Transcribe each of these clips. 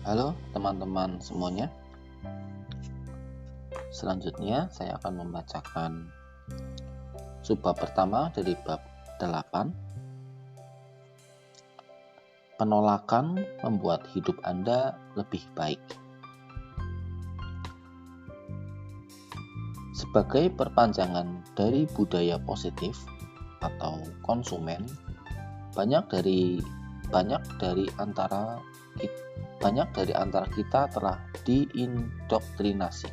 Halo teman-teman semuanya. Selanjutnya saya akan membacakan subbab pertama dari bab 8. Penolakan membuat hidup Anda lebih baik. Sebagai perpanjangan dari budaya positif atau konsumen, banyak dari antara kita telah diindoktrinasi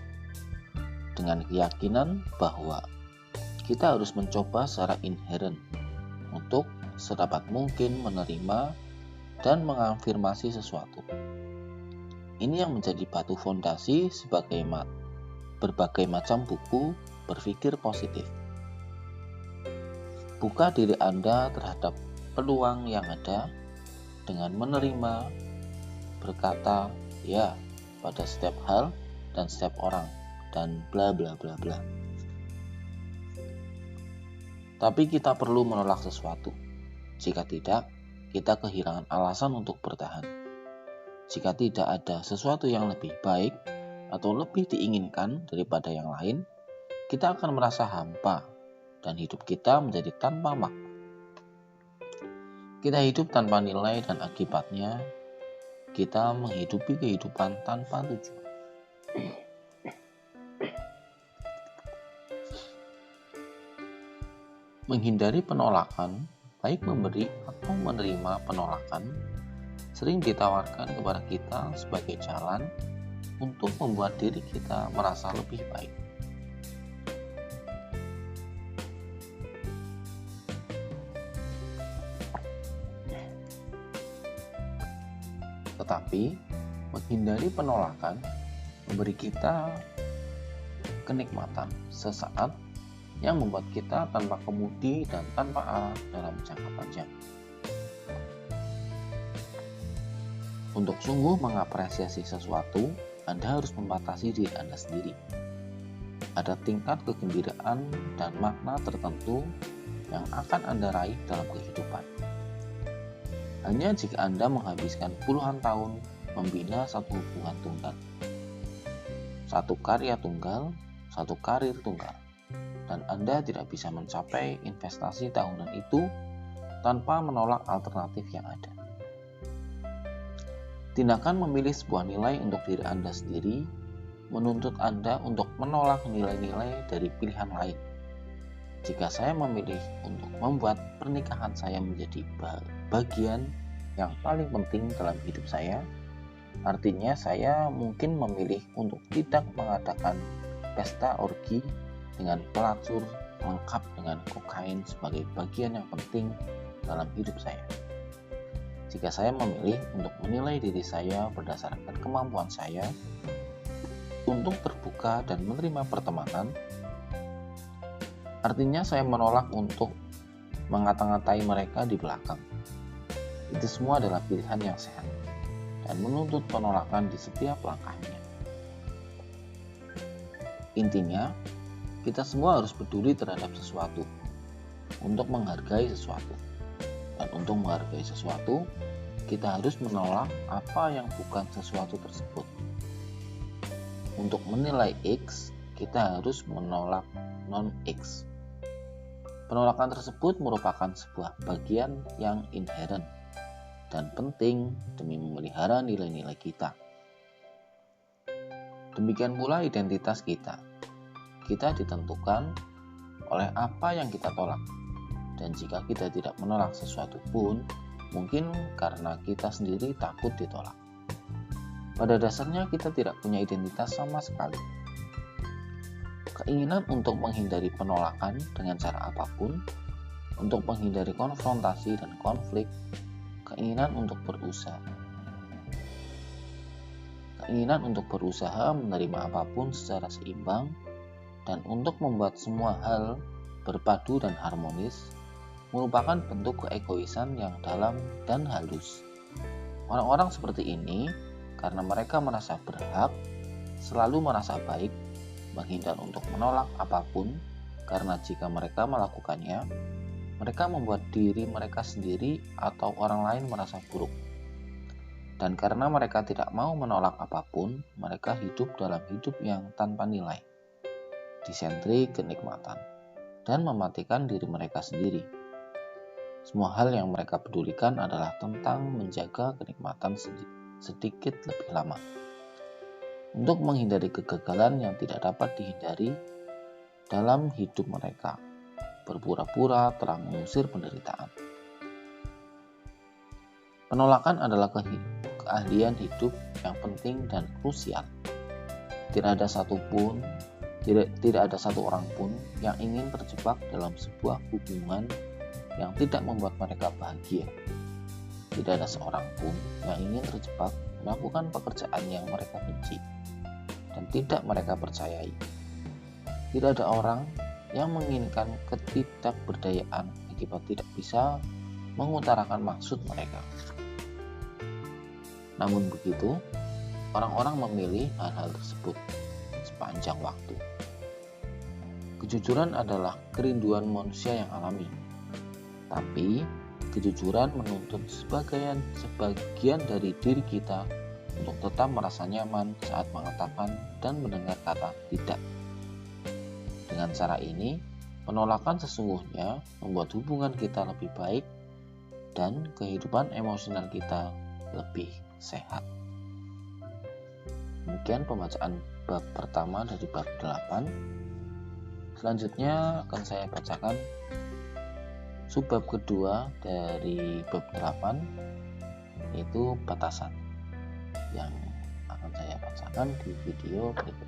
dengan keyakinan bahwa kita harus mencoba secara inheren untuk sedapat mungkin menerima dan mengafirmasi sesuatu. Ini yang menjadi batu fondasi sebagai berbagai macam buku berpikir positif. Buka diri Anda terhadap peluang yang ada dengan menerima, berkata ya pada setiap hal dan setiap orang, dan bla bla bla bla. Tapi kita perlu menolak sesuatu. Jika tidak, kita kehilangan alasan untuk bertahan. Jika tidak ada sesuatu yang lebih baik atau lebih diinginkan daripada yang lain, kita akan merasa hampa dan hidup kita menjadi tanpa makna. Kita hidup tanpa nilai dan akibatnya kita menghidupi kehidupan tanpa tujuan. Menghindari penolakan, baik memberi atau menerima penolakan, sering ditawarkan kepada kita sebagai jalan untuk membuat diri kita merasa lebih baik. Tetapi, menghindari penolakan memberi kita kenikmatan sesaat yang membuat kita tanpa kemudi dan tanpa arah dalam jangka panjang. Untuk sungguh mengapresiasi sesuatu, Anda harus membatasi diri Anda sendiri. Ada tingkat kegembiraan dan makna tertentu yang akan Anda raih dalam kehidupan. Hanya jika Anda menghabiskan puluhan tahun membina satu hubungan tunggal, satu karya tunggal, satu karir tunggal, dan Anda tidak bisa mencapai investasi tahunan itu tanpa menolak alternatif yang ada. Tindakan memilih sebuah nilai untuk diri Anda sendiri menuntut Anda untuk menolak nilai-nilai dari pilihan lain. Jika saya memilih untuk membuat pernikahan saya menjadi bagian yang paling penting dalam hidup saya, artinya saya mungkin memilih untuk tidak mengadakan pesta orgi dengan pelacur lengkap dengan kokain sebagai bagian yang penting dalam hidup saya. Jika saya memilih untuk menilai diri saya berdasarkan kemampuan saya untuk terbuka dan menerima pertemanan, artinya saya menolak untuk mengata-ngatai mereka di belakang. Itu semua adalah pilihan yang sehat dan menuntut penolakan di setiap langkahnya. Intinya, kita semua harus peduli terhadap sesuatu, untuk menghargai sesuatu. Dan untuk menghargai sesuatu, kita harus menolak apa yang bukan sesuatu tersebut. Untuk menilai X, kita harus menolak non-X. Penolakan tersebut merupakan sebuah bagian yang inheren dan penting demi memelihara nilai-nilai kita. Demikian pula identitas kita. Kita ditentukan oleh apa yang kita tolak. Dan jika kita tidak menolak sesuatu pun, mungkin karena kita sendiri takut ditolak. Pada dasarnya kita tidak punya identitas sama sekali. Keinginan untuk menghindari penolakan dengan cara apapun, untuk menghindari konfrontasi dan konflik, keinginan untuk berusaha menerima apapun secara seimbang, dan untuk membuat semua hal berpadu dan harmonis, merupakan bentuk keegoisan yang dalam dan halus. Orang-orang seperti ini, karena mereka merasa berhak, selalu merasa baik, menghindar untuk menolak apapun, karena jika mereka melakukannya, mereka membuat diri mereka sendiri atau orang lain merasa buruk. Dan karena mereka tidak mau menolak apapun, mereka hidup dalam hidup yang tanpa nilai, disentrik kenikmatan, dan mematikan diri mereka sendiri. Semua hal yang mereka pedulikan adalah tentang menjaga kenikmatan sedikit lebih lama. Untuk menghindari kegagalan yang tidak dapat dihindari dalam hidup mereka, berpura-pura telah mengusir penderitaan. Penolakan adalah keahlian hidup yang penting dan krusial. Tidak ada satu orang pun yang ingin terjebak dalam sebuah hubungan yang tidak membuat mereka bahagia. Tidak ada seorang pun yang ingin terjebak melakukan pekerjaan yang mereka benci dan tidak mereka percayai. Tidak ada orang yang menginginkan ketidakberdayaan akibat tidak bisa mengutarakan maksud mereka. Namun begitu, orang-orang memilih hal-hal tersebut sepanjang waktu. Kejujuran adalah kerinduan manusia yang alami, tapi kejujuran menuntut sebagian dari diri kita untuk tetap merasa nyaman saat mengatakan dan mendengar kata tidak. Dengan cara ini, penolakan sesungguhnya membuat hubungan kita lebih baik dan kehidupan emosional kita lebih sehat. Demikian pembacaan bab pertama dari bab 8. Selanjutnya akan saya bacakan subbab kedua dari bab 8, yaitu batasan, yang akan saya bacakan di video berikut.